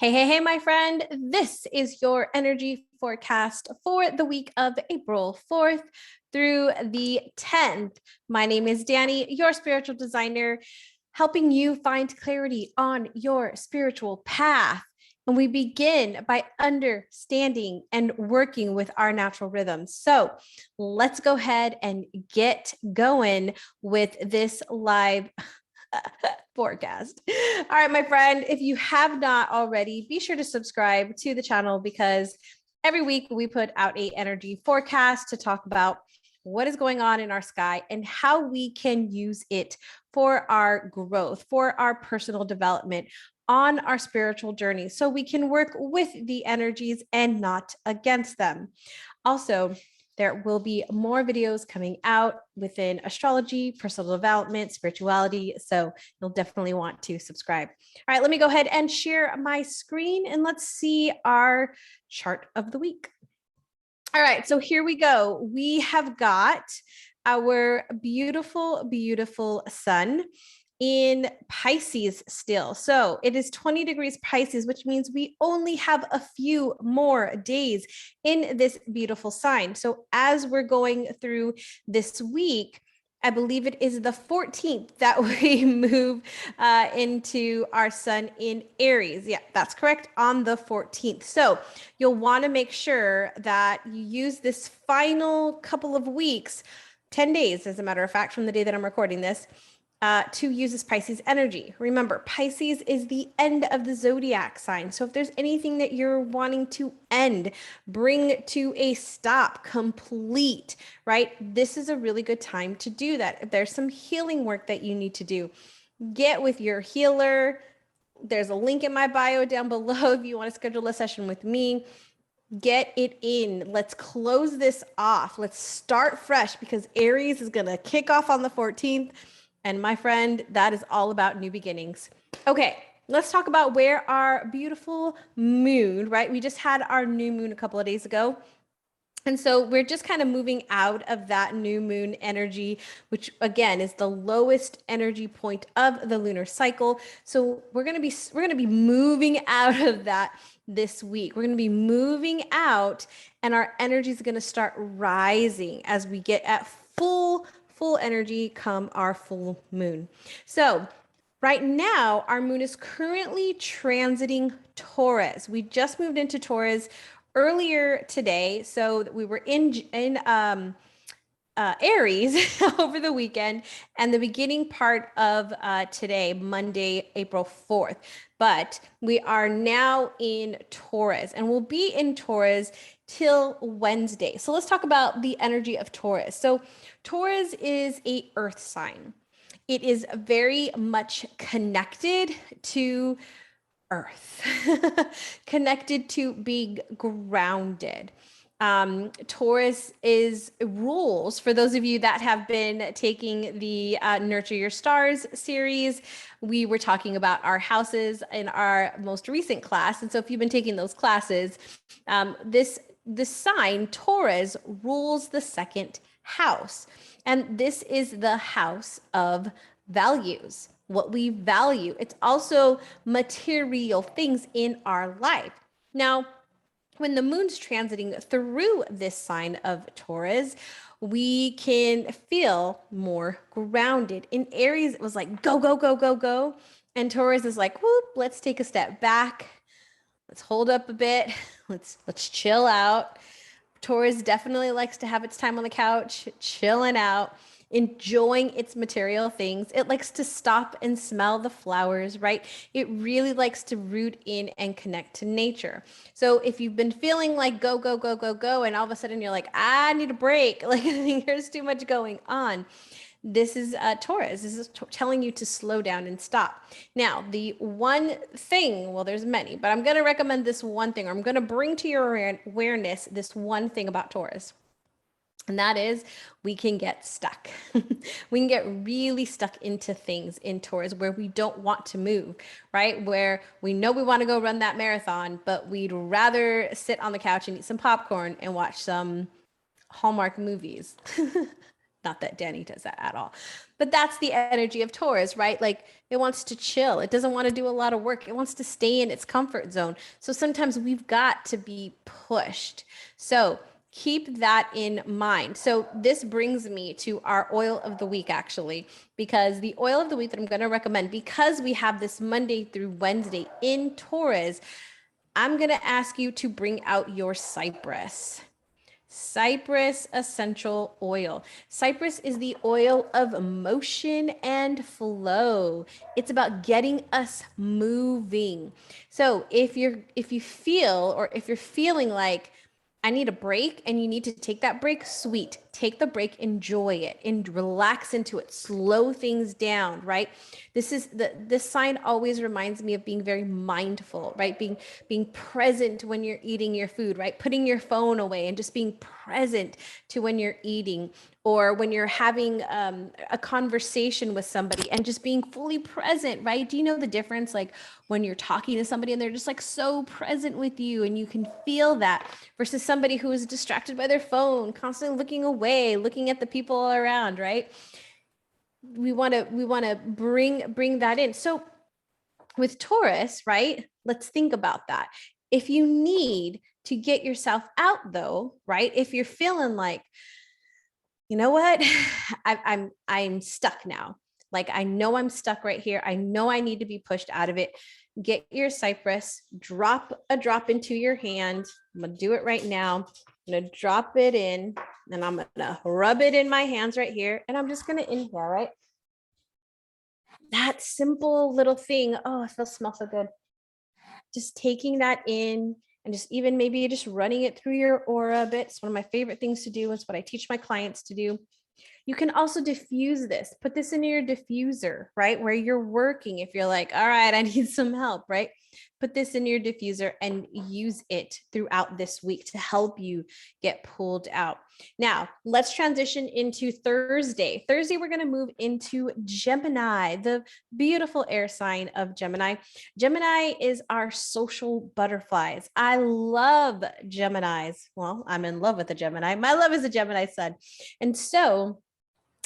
Hey, my friend. This is your energy forecast for the week of April 4th through the 10th. My name is Danny, your spiritual designer, helping you find clarity on your spiritual path. And we begin by understanding and working with our natural rhythms. So let's go ahead and get going with this live forecast. All right, my friend, if you have not already, be sure to subscribe to the channel because every week we put out an energy forecast to talk about what is going on in our sky and how we can use it for our growth, for our personal development on our spiritual journey, so we can work with the energies and not against them. Also, there will be more videos coming out within astrology, personal development, spirituality. So you'll definitely want to subscribe. All right, let me go ahead and share my screen and let's see our chart of the week. All right, so here we go. We have got our beautiful, beautiful sun in Pisces still. So it is 20 degrees Pisces, which means we only have a few more days in this beautiful sign. So as we're going through this week, I believe it is the 14th that we move into our sun in Aries. Yeah, that's correct, on the 14th. So you'll want to make sure that you use this final couple of weeks, 10 days, as a matter of fact, from the day that I'm recording this, to use this Pisces energy. Remember, Pisces is the end of the zodiac sign. So if there's anything that you're wanting to end, bring to a stop, complete, right? This is a really good time to do that. If there's some healing work that you need to do, get with your healer. There's a link in my bio down below if you want to schedule a session with me. Get it in. Let's close this off. Let's start fresh because Aries is going to kick off on the 14th. And my friend, that is all about new beginnings. Okay, let's talk about where our beautiful moon, right? We just had our new moon a couple of days ago. And so we're just kind of moving out of that new moon energy, which again is the lowest energy point of the lunar cycle. So we're going to be moving out of that this week. We're going to be moving out and our energy is going to start rising as we get at full energy come our full moon. So right now, our moon is currently transiting Taurus. We just moved into Taurus earlier today. So we were in Aries over the weekend and the beginning part of today, Monday, April 4th. But we are now in Taurus and we'll be in Taurus till Wednesday. So let's talk about the energy of Taurus. So Taurus is an earth sign. It is very much connected to earth, connected to being grounded. Taurus is rules. For those of you that have been taking the Nurture Your Stars series, we were talking about our houses in our most recent class. And so if you've been taking those classes, this sign, Taurus, rules the second house. And this is the house of values, what we value. It's also material things in our life. Now, when the moon's transiting through this sign of Taurus, we can feel more grounded. In Aries, it was like, go, go, go, go, go. And Taurus is like, whoop, let's take a step back. Let's hold up a bit. Let's chill out. Taurus definitely likes to have its time on the couch, chilling out, enjoying its material things. It likes to stop and smell the flowers, right? It really likes to root in and connect to nature. So if you've been feeling like go, go, go, go, go, and all of a sudden you're like, I need a break, like there's too much going on, this is Taurus. This is telling you to slow down and stop. Now, the one thing, well, there's many, but I'm going to recommend this one thing, or I'm going to bring to your awareness this one thing about Taurus. And that is we can get stuck. We can get really stuck into things in Taurus where we don't want to move, right? Where we know we want to go run that marathon, but we'd rather sit on the couch and eat some popcorn and watch some Hallmark movies. Not that Danny does that at all. But that's the energy of Taurus, right? Like it wants to chill. It doesn't want to do a lot of work. It wants to stay in its comfort zone. So sometimes we've got to be pushed. So keep that in mind. So this brings me to our oil of the week, actually, because the oil of the week that I'm going to recommend, because we have this Monday through Wednesday in Taurus, I'm going to ask you to bring out your Cypress. Cypress essential oil. Cypress is the oil of motion and flow. It's about getting us moving. So if you feel, or if you're feeling like I need a break and you need to take that break, sweet. Take the break, enjoy it, and relax into it. Slow things down, right? This sign always reminds me of being very mindful, right? Being present when you're eating your food, right? Putting your phone away and just being present to when you're eating, or when you're having a conversation with somebody and just being fully present, right? Do you know the difference? Like when you're talking to somebody and they're just like so present with you and you can feel that, versus somebody who is distracted by their phone, constantly looking away, looking at the people around, right? We want to bring that in. So with Taurus, right? Let's think about that. If you need to get yourself out though, right? If you're feeling like, you know what? I'm stuck now. Like I know I'm stuck right here. I know I need to be pushed out of it. Get your Cypress, drop a drop into your hand. I'm gonna do it right now. I'm gonna drop it in, and I'm gonna rub it in my hands right here. And I'm just gonna inhale, right? That simple little thing. Oh, it smells so good. Just taking that in, and just even maybe just running it through your aura a bit. It's one of my favorite things to do. It's what I teach my clients to do. You can also diffuse this, put this in your diffuser, right? Where you're working. If you're like, all right, I need some help, right? Put this in your diffuser and use it throughout this week to help you get pulled out. Now, let's transition into Thursday. Thursday, we're going to move into Gemini, the beautiful air sign of Gemini. Gemini is our social butterflies. I love Geminis. Well, I'm in love with a Gemini. My love is a Gemini sun. And so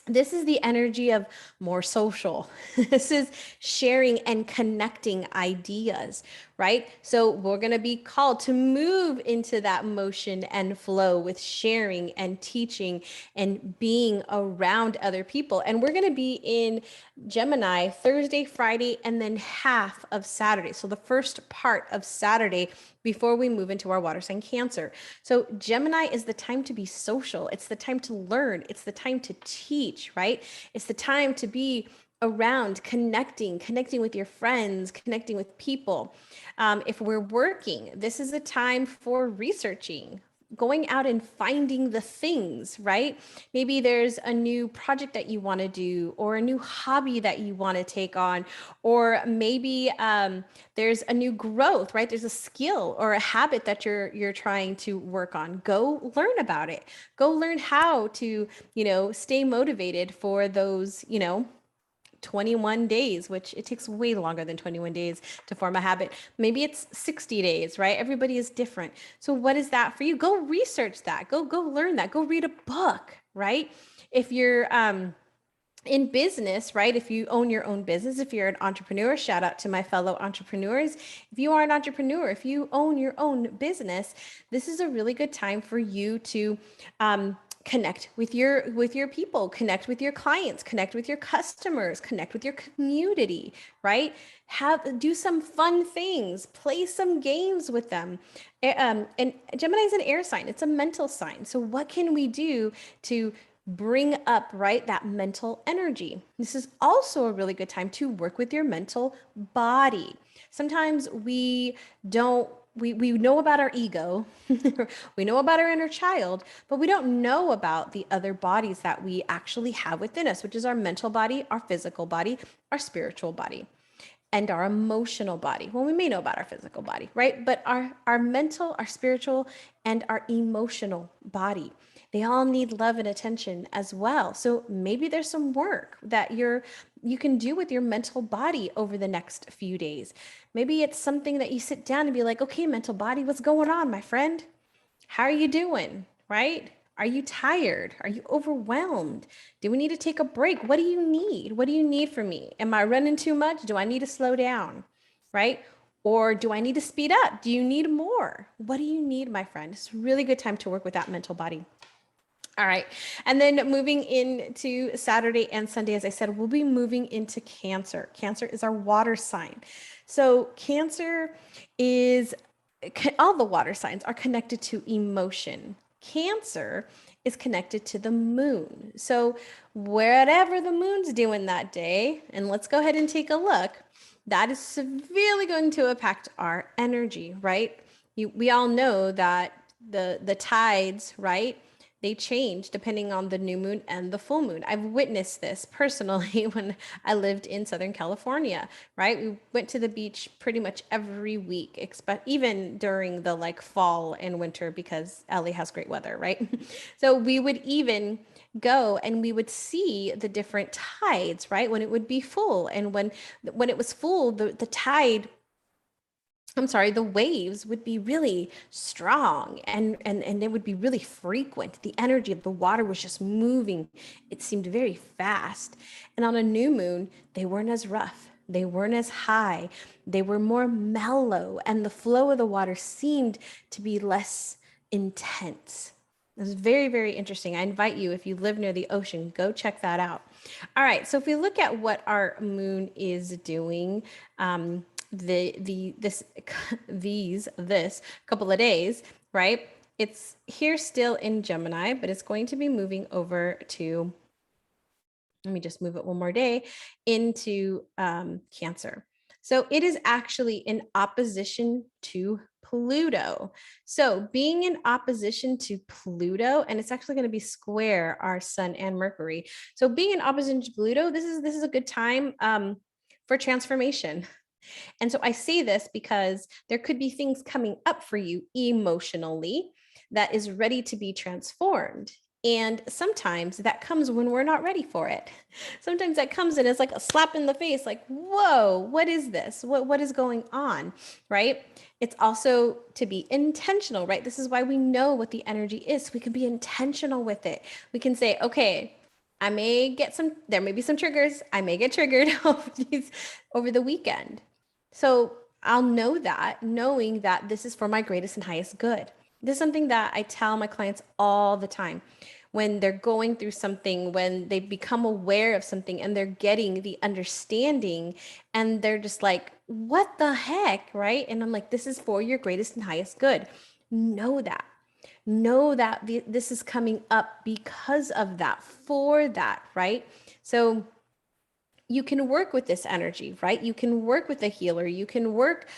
this is the energy of more social. This is sharing and connecting ideas, right? So we're going to be called to move into that motion and flow with sharing and teaching and being around other people. And we're going to be in Gemini Thursday, Friday, and then half of Saturday. So the first part of Saturday before we move into our water sign Cancer. So Gemini is the time to be social. It's the time to learn. It's the time to teach, right? It's the time to be around, connecting with your friends, connecting with people. If we're working, this is a time for researching, going out and finding the things, right? Maybe there's a new project that you want to do, or a new hobby that you want to take on, or maybe there's a new growth, right? There's a skill or a habit that you're trying to work on. Go learn about it. Go learn how to, stay motivated for those, 21 days, which it takes way longer than 21 days to form a habit. Maybe it's 60 days, right? Everybody is different. So what is that for you? Go research that. Go learn that. Go read a book, right? If you're in business, right? If you own your own business, if you're an entrepreneur, shout out to my fellow entrepreneurs. If you are an entrepreneur, if you own your own business, this is a really good time for you to connect with your people, connect with your clients, connect with your customers, connect with your community, right? Do some fun things, play some games with them. And Gemini is an air sign. It's a mental sign. So what can we do to bring up, right, that mental energy? This is also a really good time to work with your mental body. Sometimes we know about our ego, we know about our inner child, but we don't know about the other bodies that we actually have within us, which is our mental body, our physical body, our spiritual body, and our emotional body. Well, we may know about our physical body, right? But our mental, our spiritual, and our emotional body, they all need love and attention as well. So maybe there's some work that you can do with your mental body over the next few days. Maybe it's something that you sit down and be like, okay, mental body, what's going on, my friend? How are you doing? Right? Are you tired? Are you overwhelmed? Do we need to take a break? What do you need? What do you need from me? Am I running too much? Do I need to slow down? Right? Or do I need to speed up? Do you need more? What do you need, my friend? It's a really good time to work with that mental body. All right. And then moving into Saturday and Sunday, as I said, we'll be moving into Cancer. Cancer is our water sign. So Cancer is, all the water signs are connected to emotion. Cancer is connected to the moon. So whatever the moon's doing that day, and let's go ahead and take a look, that is severely going to impact our energy, right? We all know that the tides, right? They change depending on the new moon and the full moon. I've witnessed this personally when I lived in Southern California, right? We went to the beach pretty much every week, even during the like fall and winter because LA has great weather, right? So we would even go and we would see the different tides, right? When it would be full, and when it was full, the tide, the waves would be really strong and it would be really frequent. The energy of the water was just moving. It seemed very fast. And on a new moon, they weren't as rough. They weren't as high. They were more mellow, and the flow of the water seemed to be less intense. It was very, very interesting. I invite you, if you live near the ocean, go check that out. All right, so if we look at what our moon is doing, this couple of days, right? It's here still in Gemini, but it's going to be moving over to, let me just move it one more day, into Cancer. So it is actually in opposition to Pluto. So being in opposition to Pluto, and it's actually going to be square our Sun and Mercury. So being in opposition to Pluto, this is a good time for transformation. And so I say this because there could be things coming up for you emotionally that is ready to be transformed. And sometimes that comes when we're not ready for it. Sometimes that comes and it's like a slap in the face, like, whoa, what is this? What is going on, right? It's also to be intentional, right? This is why we know what the energy is. We can be intentional with it. We can say, okay, there may be some triggers. I may get triggered over the weekend. So I'll know that, knowing that this is for my greatest and highest good. This is something that I tell my clients all the time. When they're going through something, when they become aware of something and they're getting the understanding and they're just like, what the heck, right? And I'm like, this is for your greatest and highest good. Know that. Know that this is coming up because of that, for that, right? So you can work with this energy, right? You can work with a healer. You can work,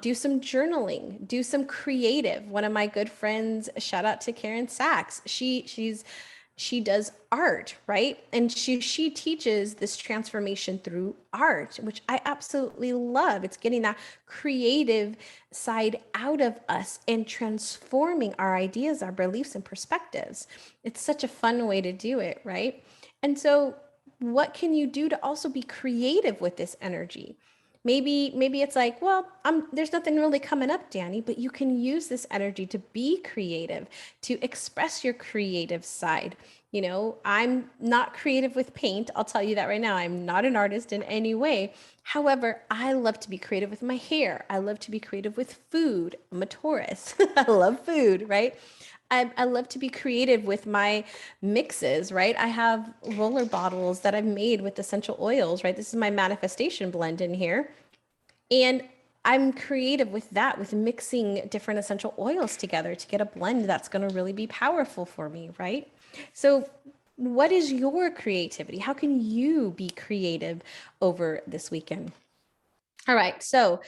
do some journaling, do some creative. One of my good friends, shout out to Karen Sachs. She does art, right? And she teaches this transformation through art, which I absolutely love. It's getting that creative side out of us and transforming our ideas, our beliefs, and perspectives. It's such a fun way to do it, right? And so what can you do to also be creative with this energy? Maybe it's like, well, there's nothing really coming up, Danny, but you can use this energy to be creative, to express your creative side. You know, I'm not creative with paint. I'll tell you that right now. I'm not an artist in any way. However, I love to be creative with my hair. I love to be creative with food. I'm a Taurus. I love food, right? I love to be creative with my mixes, right? I have roller bottles that I've made with essential oils, right? This is my manifestation blend in here. And I'm creative with that, with mixing different essential oils together to get a blend that's going to really be powerful for me, right? So what is your creativity? How can you be creative over this weekend? All right. So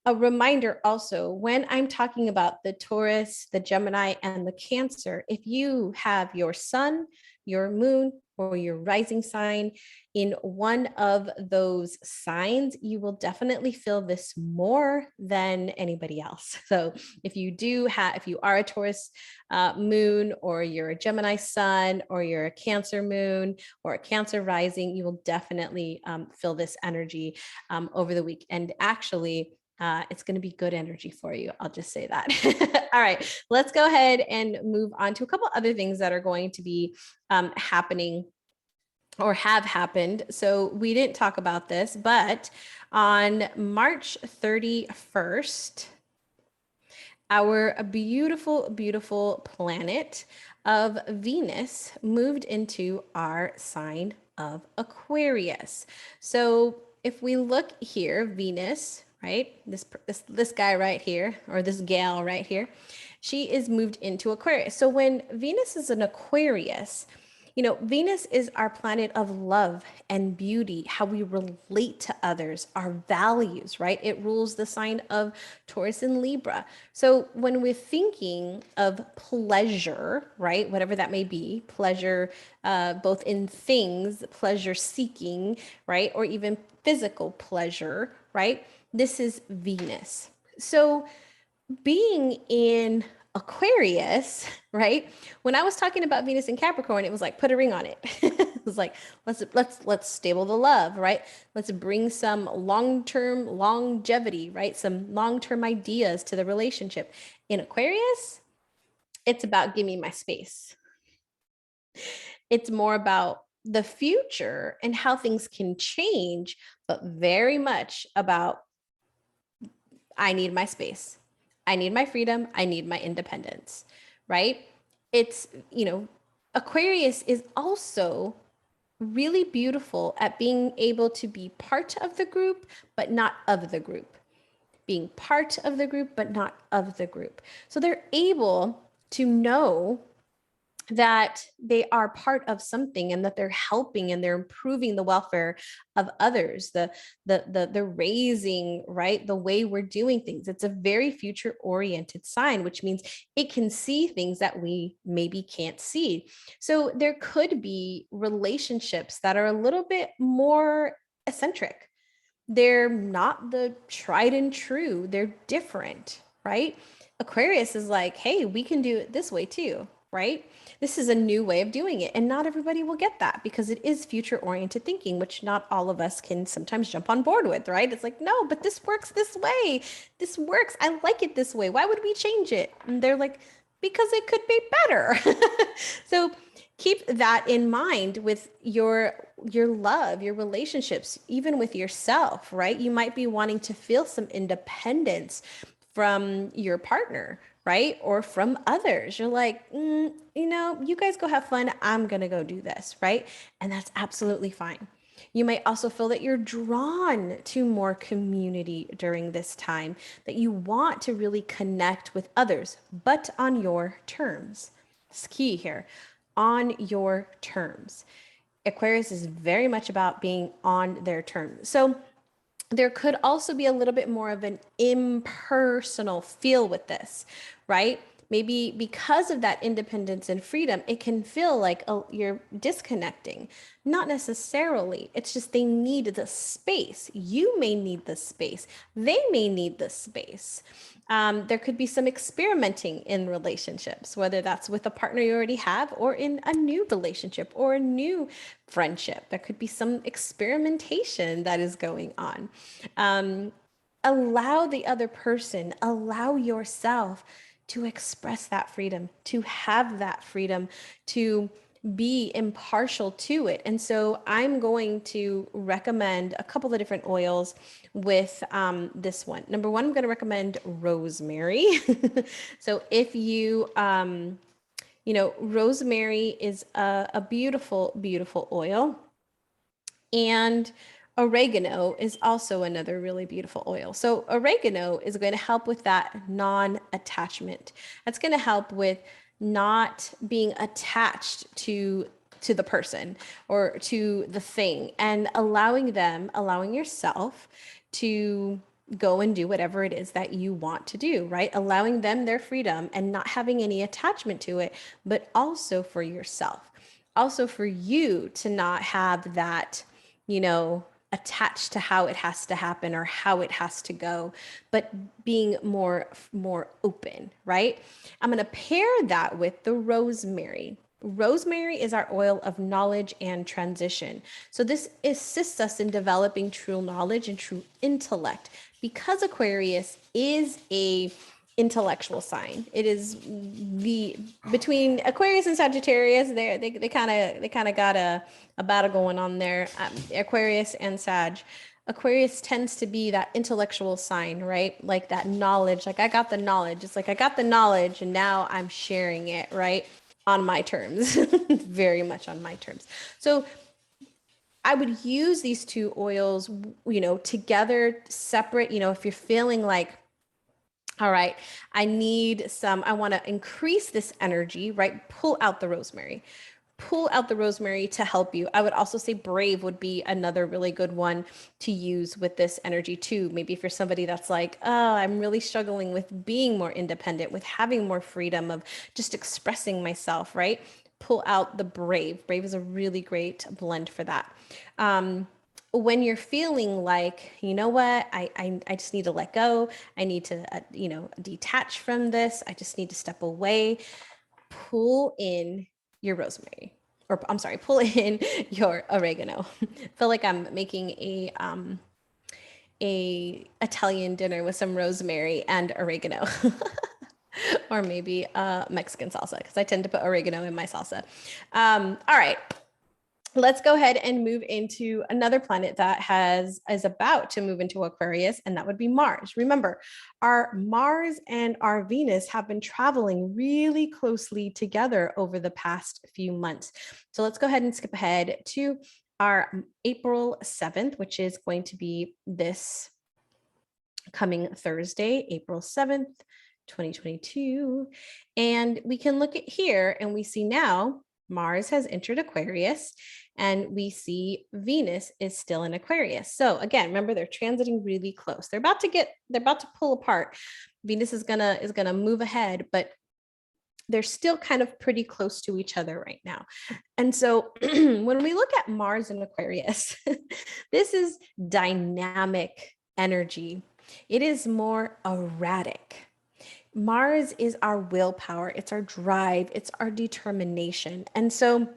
a reminder also, when I'm talking about the Taurus, the Gemini, and the Cancer, if you have your sun, your moon, or your rising sign in one of those signs, you will definitely feel this more than anybody else. So if you are a Taurus moon, or you're a Gemini sun, or you're a Cancer moon, or a Cancer rising, you will definitely feel this energy over the week. And actually, It's going to be good energy for you. I'll just say that. All right, let's go ahead and move on to a couple other things that are going to be happening or have happened. So we didn't talk about this, but on March 31st, our beautiful, beautiful planet of Venus moved into our sign of Aquarius. So if we look here, Venus, right? This guy right here, or this gal right here, she is moved into Aquarius. So when Venus is an Aquarius, Venus is our planet of love and beauty, how we relate to others, our values, right? It rules the sign of Taurus and Libra. So when we're thinking of pleasure, right, whatever that may be, pleasure both in things, pleasure seeking, right, or even physical pleasure, right? This is Venus. So being in Aquarius, right? When I was talking about Venus and Capricorn, it was like put a ring on it. It was like let's stable the love, right? Let's bring some long-term longevity, right? Some long-term ideas to the relationship. In Aquarius, it's about give me my space. It's more about the future and how things can change, but very much about I need my space. I need my freedom. I need my independence, right? It's, Aquarius is also really beautiful at being able to be part of the group, but not of the group. Being part of the group, but not of the group. So they're able to know that they are part of something and that they're helping and they're improving the welfare of others, the raising, right, the way we're doing things. It's a very future oriented sign, which means it can see things that we maybe can't see. So there could be relationships that are a little bit more eccentric. They're not the tried and true, they're different, right? Aquarius is like, hey, we can do it this way too, right? This is a new way of doing it. And not everybody will get that because it is future oriented thinking, which not all of us can sometimes jump on board with, right? It's like, no, but this works this way. This works. I like it this way. Why would we change it? And they're like, because it could be better. So keep that in mind with your love, your relationships, even with yourself, right? You might be wanting to feel some independence from your partner, right? Or from others. You're like, you guys go have fun. I'm going to go do this, right? And that's absolutely fine. You might also feel that you're drawn to more community during this time, that you want to really connect with others, but on your terms. It's key here, on your terms. Aquarius is very much about being on their terms. So there could also be a little bit more of an impersonal feel with this, right? Maybe because of that independence and freedom, it can feel like you're disconnecting. Not necessarily. It's just they need the space. You may need the space. They may need the space. There could be some experimenting in relationships, whether that's with a partner you already have or in a new relationship or a new friendship. There could be some experimentation that is going on. Allow the other person, allow yourself to express that freedom, to have that freedom, to be impartial to it. And so I'm going to recommend a couple of different oils with this one. Number one, I'm going to recommend rosemary. So if you, rosemary is a beautiful, beautiful oil. And oregano is also another really beautiful oil. So oregano is going to help with that non-attachment. That's going to help with not being attached to the person or to the thing, and allowing yourself to go and do whatever it is that you want to do, right? Allowing them their freedom and not having any attachment to it, but also for yourself. Also for you to not have that, attached to how it has to happen or how it has to go, but being more open, right? I'm going to pair that with the rosemary. Rosemary is our oil of knowledge and transition. So this assists us in developing true knowledge and true intellect, because Aquarius is a intellectual sign. It is the between Aquarius and Sagittarius. They kind of got a battle going on there. Aquarius and Sag. Aquarius tends to be that intellectual sign, right? Like that knowledge. Like I got the knowledge. It's like I got the knowledge and now I'm sharing it, right? On my terms, very much on my terms. So I would use these two oils, together, separate, if you're feeling like, all right, I want to increase this energy, right? Pull out the rosemary. Pull out the rosemary to help you. I would also say brave would be another really good one to use with this energy too. Maybe if you're somebody that's like, oh, I'm really struggling with being more independent, with having more freedom of just expressing myself, right? Pull out the brave. Brave is a really great blend for that. When you're feeling like, you know what, I just need to let go. I need to, detach from this. I just need to step away. Pull in your rosemary, or I'm sorry, pull in your oregano. I feel like I'm making a Italian dinner with some rosemary and oregano. Or maybe Mexican salsa, because I tend to put oregano in my salsa. All right, let's go ahead and move into another planet that is about to move into Aquarius, and that would be Mars. Remember, our Mars and our Venus have been traveling really closely together over the past few months. So let's go ahead and skip ahead to our April 7th, which is going to be this coming Thursday, April 7th, 2022. And we can look at here and we see now Mars has entered Aquarius, and we see Venus is still in Aquarius. So again, remember, they're transiting really close. They're about to pull apart. Venus is gonna move ahead, but they're still kind of pretty close to each other right now. And so when we look at Mars in Aquarius, this is dynamic energy. It is more erratic. Mars is our willpower, it's our drive, it's our determination. And so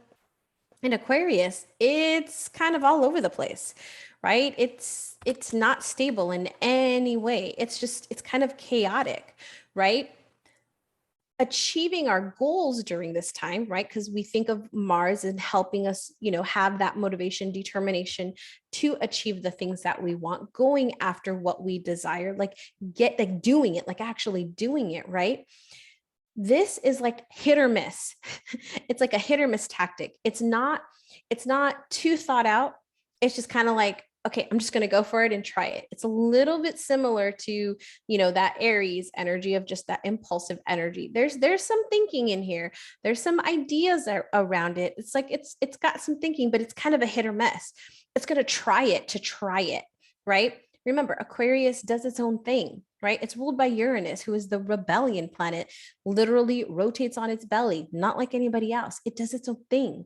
in Aquarius, it's kind of all over the place, right? It's not stable in any way. It's kind of chaotic, right? Achieving our goals during this time, right? Because we think of Mars and helping us, have that motivation, determination to achieve the things that we want, going after what we desire, doing it, like actually doing it, right? This is like hit or miss. It's like a hit or miss tactic. It's not too thought out. It's just kind of like, okay, I'm just going to go for it and try it. It's a little bit similar to, that Aries energy of just that impulsive energy. There's some thinking in here. There's some ideas around it. It's like, it's got some thinking, but it's kind of a hit or miss. It's going to try it, right? Remember, Aquarius does its own thing, right? It's ruled by Uranus, who is the rebellion planet, literally rotates on its belly, not like anybody else. It does its own thing.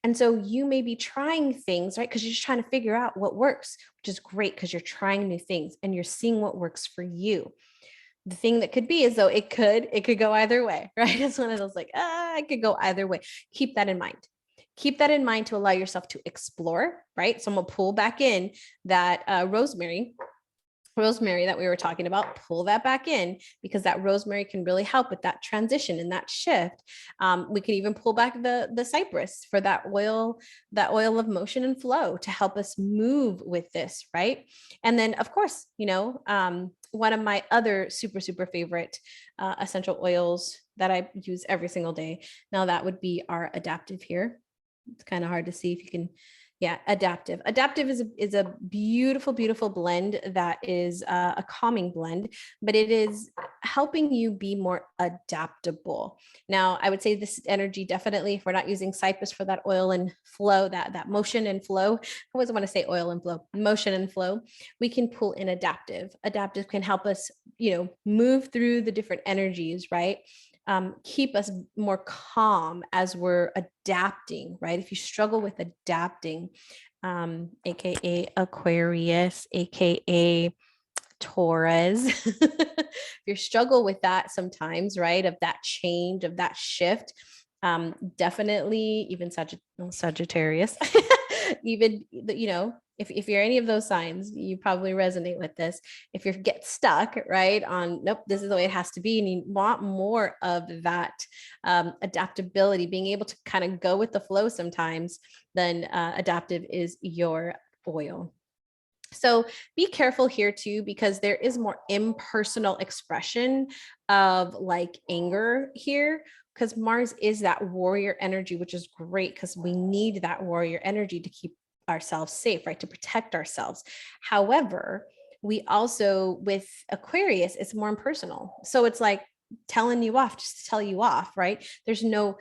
And so you may be trying things, right? Because you're just trying to figure out what works, which is great because you're trying new things and you're seeing what works for you. The thing that could be is though it could go either way, right? It's one of those like, it could go either way. Keep that in mind. Keep that in mind to allow yourself to explore, right? So I'm gonna pull back in that rosemary that we were talking about, pull that back in, because that rosemary can really help with that transition and that shift. We could even pull back the cypress for that oil of motion and flow to help us move with this, right? And then of course, one of my other super, super favorite essential oils that I use every single day. Now that would be our adaptive here. It's kind of hard to see if you can. Yeah, adaptive. Adaptive is a beautiful, beautiful blend that is a calming blend, but it is helping you be more adaptable. Now, I would say this energy definitely, if we're not using Cypress for that oil and flow, that motion and flow, I always want to say oil and flow, motion and flow, we can pull in adaptive. Adaptive can help us, move through the different energies, right? Keep us more calm as we're adapting, right? If you struggle with adapting, aka Aquarius, aka Taurus, if you struggle with that sometimes, right? Of that change, of that shift, Definitely even Sagittarius, even, if you're any of those signs, you probably resonate with this. If you get stuck, right, on, nope, this is the way it has to be, and you want more of that adaptability, being able to kind of go with the flow sometimes, then adaptive is your oil. So be careful here too, because there is more impersonal expression of like anger here, because Mars is that warrior energy, which is great because we need that warrior energy to keep ourselves safe, right? To protect ourselves. However, we also, with Aquarius, it's more impersonal. So it's like telling you off just to tell you off, right? There's no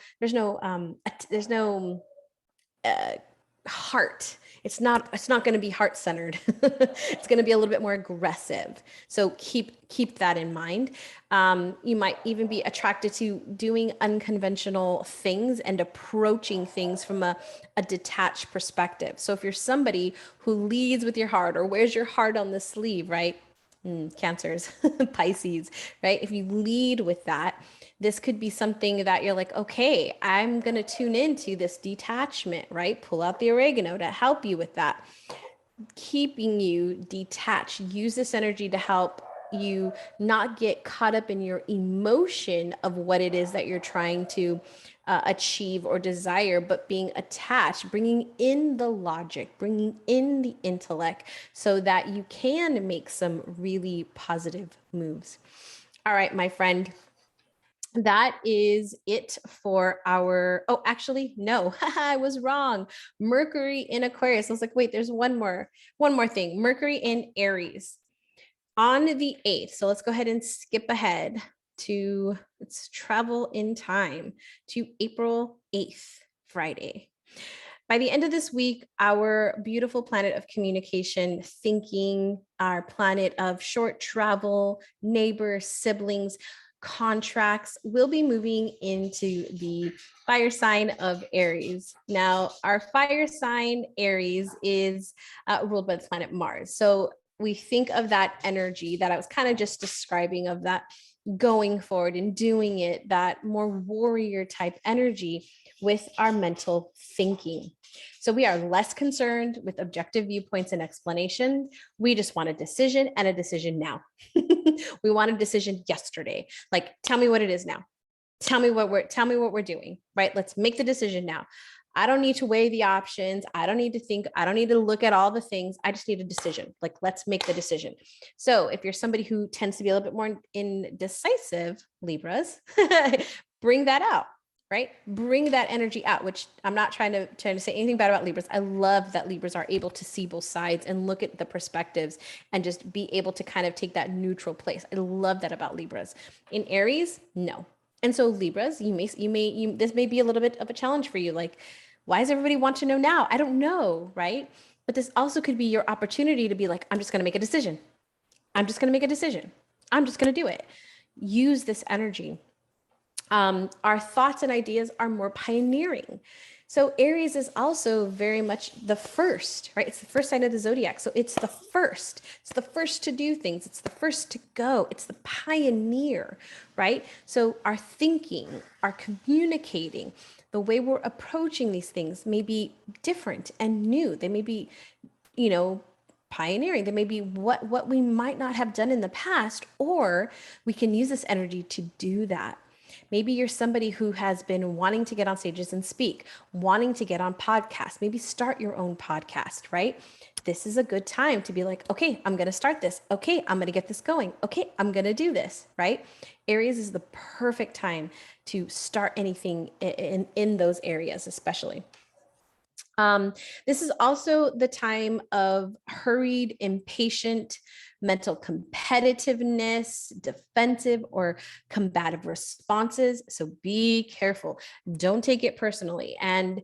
heart. It's not going to be heart centered. It's going to be a little bit more aggressive. So keep that in mind. You might even be attracted to doing unconventional things and approaching things from a detached perspective. So if you're somebody who leads with your heart or wears your heart on the sleeve, right? Cancers, Pisces, right? If you lead with that, this could be something that you're like, okay, I'm going to tune into this detachment, right? Pull out the oregano to help you with that, keeping you detached. Use this energy to help you not get caught up in your emotion of what it is that you're trying to achieve or desire, but being attached, bringing in the logic, bringing in the intellect so that you can make some really positive moves. All right, my friend. That is it for our, oh, actually, no, I was wrong. Mercury in Aquarius. I was like, wait, there's one more thing. Mercury in Aries on the 8th. So let's go ahead and skip ahead to, let's travel in time to April 8th, Friday. By the end of this week, our beautiful planet of communication, thinking, our planet of short travel, neighbors, siblings, contracts will be moving into the fire sign of Aries. Now, our fire sign Aries is ruled by the planet Mars. So we think of that energy that I was kind of just describing, of that going forward and doing it, that more warrior type energy with our mental thinking. So we are less concerned with objective viewpoints and explanations. We just want a decision, and a decision now. We want a decision yesterday. Like, tell me what it is now. Tell me what we're doing, right? Let's make the decision now. I don't need to weigh the options. I don't need to think. I don't need to look at all the things. I just need a decision. Like, let's make the decision. So if you're somebody who tends to be a little bit more indecisive, Libras, bring that out. Right? Bring that energy out, which I'm not trying to say anything bad about Libras. I love that Libras are able to see both sides and look at the perspectives and just be able to kind of take that neutral place. I love that about Libras. In Aries, no. And so Libras, this may be a little bit of a challenge for you. Like, why does everybody want to know now? I don't know, right? But this also could be your opportunity to be like, I'm just going to make a decision. I'm just going to make a decision. I'm just going to do it. Use this energy. Our thoughts and ideas are more pioneering. So Aries is also very much the first, right? It's the first sign of the zodiac. So it's the first. It's the first to do things. It's the first to go. It's the pioneer, right? So our thinking, our communicating, the way we're approaching these things may be different and new. They may be, pioneering. They may be what we might not have done in the past, or we can use this energy to do that. Maybe you're somebody who has been wanting to get on stages and speak, wanting to get on podcasts, maybe start your own podcast, right? This is a good time to be like, okay, I'm going to start this. Okay, I'm going to get this going. Okay, I'm going to do this, right? Aries is the perfect time to start anything in those areas, especially. This is also the time of hurried, impatient, mental competitiveness, defensive or combative responses. So be careful. Don't take it personally. And,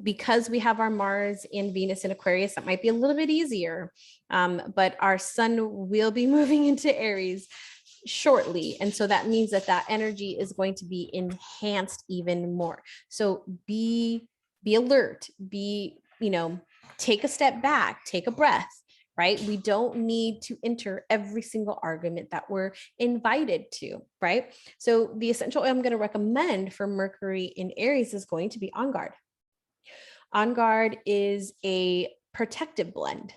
because we have our Mars and Venus in Aquarius, that might be a little bit easier. But our sun will be moving into Aries shortly. And so that means that energy is going to be enhanced even more. So be alert, take a step back, take a breath, right? We don't need to enter every single argument that we're invited to, right? So the essential oil I'm going to recommend for Mercury in Aries is going to be On Guard. On Guard is a protective blend.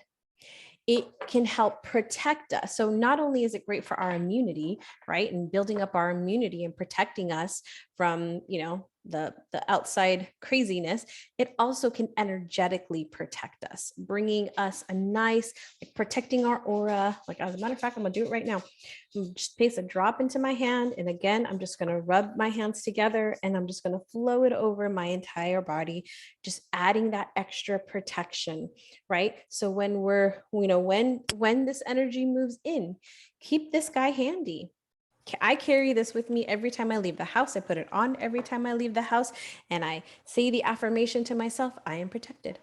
It can help protect us. So not only is it great for our immunity, right, and building up our immunity and protecting us from, the outside craziness, it also can energetically protect us, bringing us a nice, like protecting our aura. Like, as a matter of fact, I'm gonna do it right now. Just place a drop into my hand, and again, I'm just gonna rub my hands together, and I'm just gonna flow it over my entire body, just adding that extra protection, right? So when we're, when this energy moves in, keep this guy handy. I carry this with me every time I leave the house. I put it on every time I leave the house, and I say the affirmation to myself, I am protected.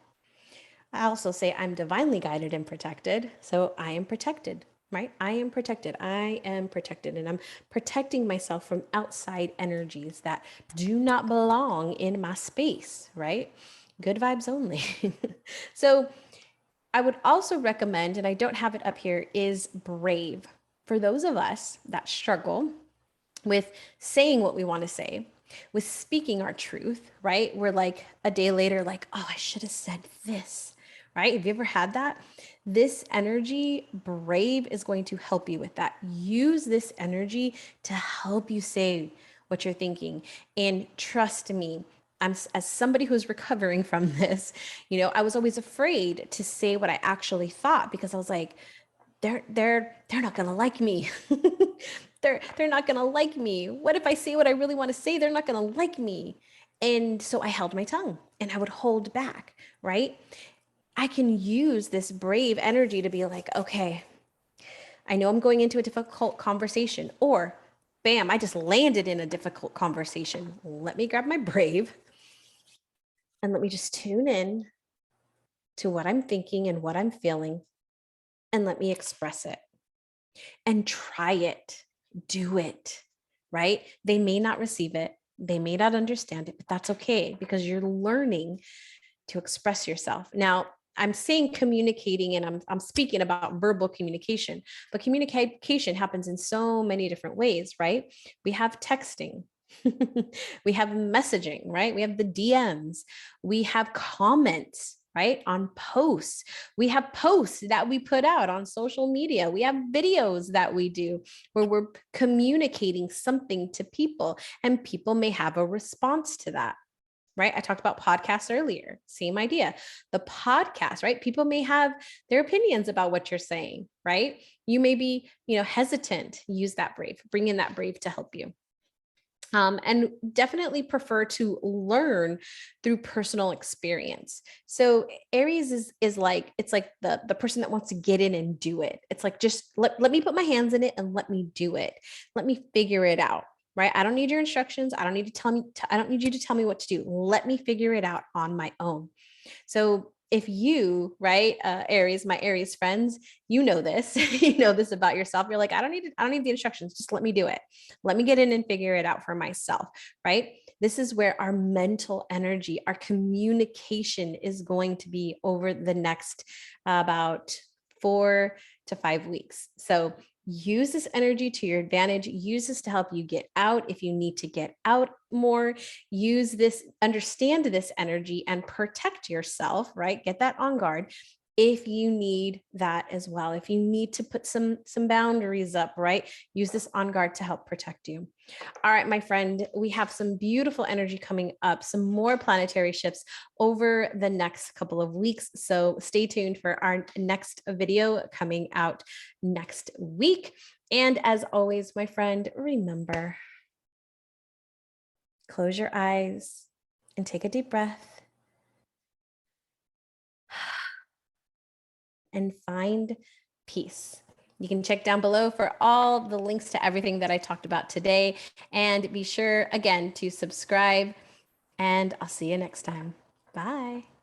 I also say I'm divinely guided and protected. So I am protected, right? I am protected. I am protected. And I'm protecting myself from outside energies that do not belong in my space, right? Good vibes only. So I would also recommend, and I don't have it up here, is Brave. For those of us that struggle with saying what we want to say, with speaking our truth, right? We're like a day later, like, oh, I should have said this, right? Have you ever had that? This energy, Brave, is going to help you with that. Use this energy to help you say what you're thinking. And trust me, as somebody who's recovering from this, I was always afraid to say what I actually thought, because I was like, they're not gonna like me. they're not gonna like me. What if I say what I really want to say? They're not gonna like me. And so I held my tongue and I would hold back, right? I can use this Brave energy to be like, okay, I know I'm going into a difficult conversation, or bam, I just landed in a difficult conversation. Let me grab my Brave and let me just tune in to what I'm thinking and what I'm feeling, and let me express it and try it, do it, right? They may not receive it, they may not understand it, but that's okay, because you're learning to express yourself. Now, I'm saying communicating, and I'm speaking about verbal communication, but communication happens in so many different ways, right? We have texting. We have messaging, right? We have the DMs. We have comments, right? On posts. We have posts that we put out on social media. We have videos that we do where we're communicating something to people, and people may have a response to that. Right? I talked about podcasts earlier. Same idea. The podcast, right? People may have their opinions about what you're saying, right? You may be, hesitant. Use that Brave. Bring in that Brave to help you. And definitely prefer to learn through personal experience. So Aries is like, it's like the person that wants to get in and do it. It's like, just let me put my hands in it and let me do it. Let me figure it out. Right? I don't need your instructions. I don't need I don't need you to tell me what to do. Let me figure it out on my own. So if you, right, Aries, my Aries friends, you know this, you know this about yourself. You're like, I don't need the instructions. Just let me do it. Let me get in and figure it out for myself, right? This is where our mental energy, our communication is going to be over the next about 4 to 5 weeks. So use this energy to your advantage. Use this to help you get out if you need to get out more. Use this, understand this energy, and protect yourself, right? Get that on guard if you need that as well. If you need to put some boundaries up, right? Use this on guard to help protect you. All right, my friend, we have some beautiful energy coming up, some more planetary shifts over the next couple of weeks. So stay tuned for our next video coming out next week. And as always, my friend, remember, close your eyes and take a deep breath and find peace. You can check down below for all the links to everything that I talked about today. And be sure, again, to subscribe. And I'll see you next time. Bye.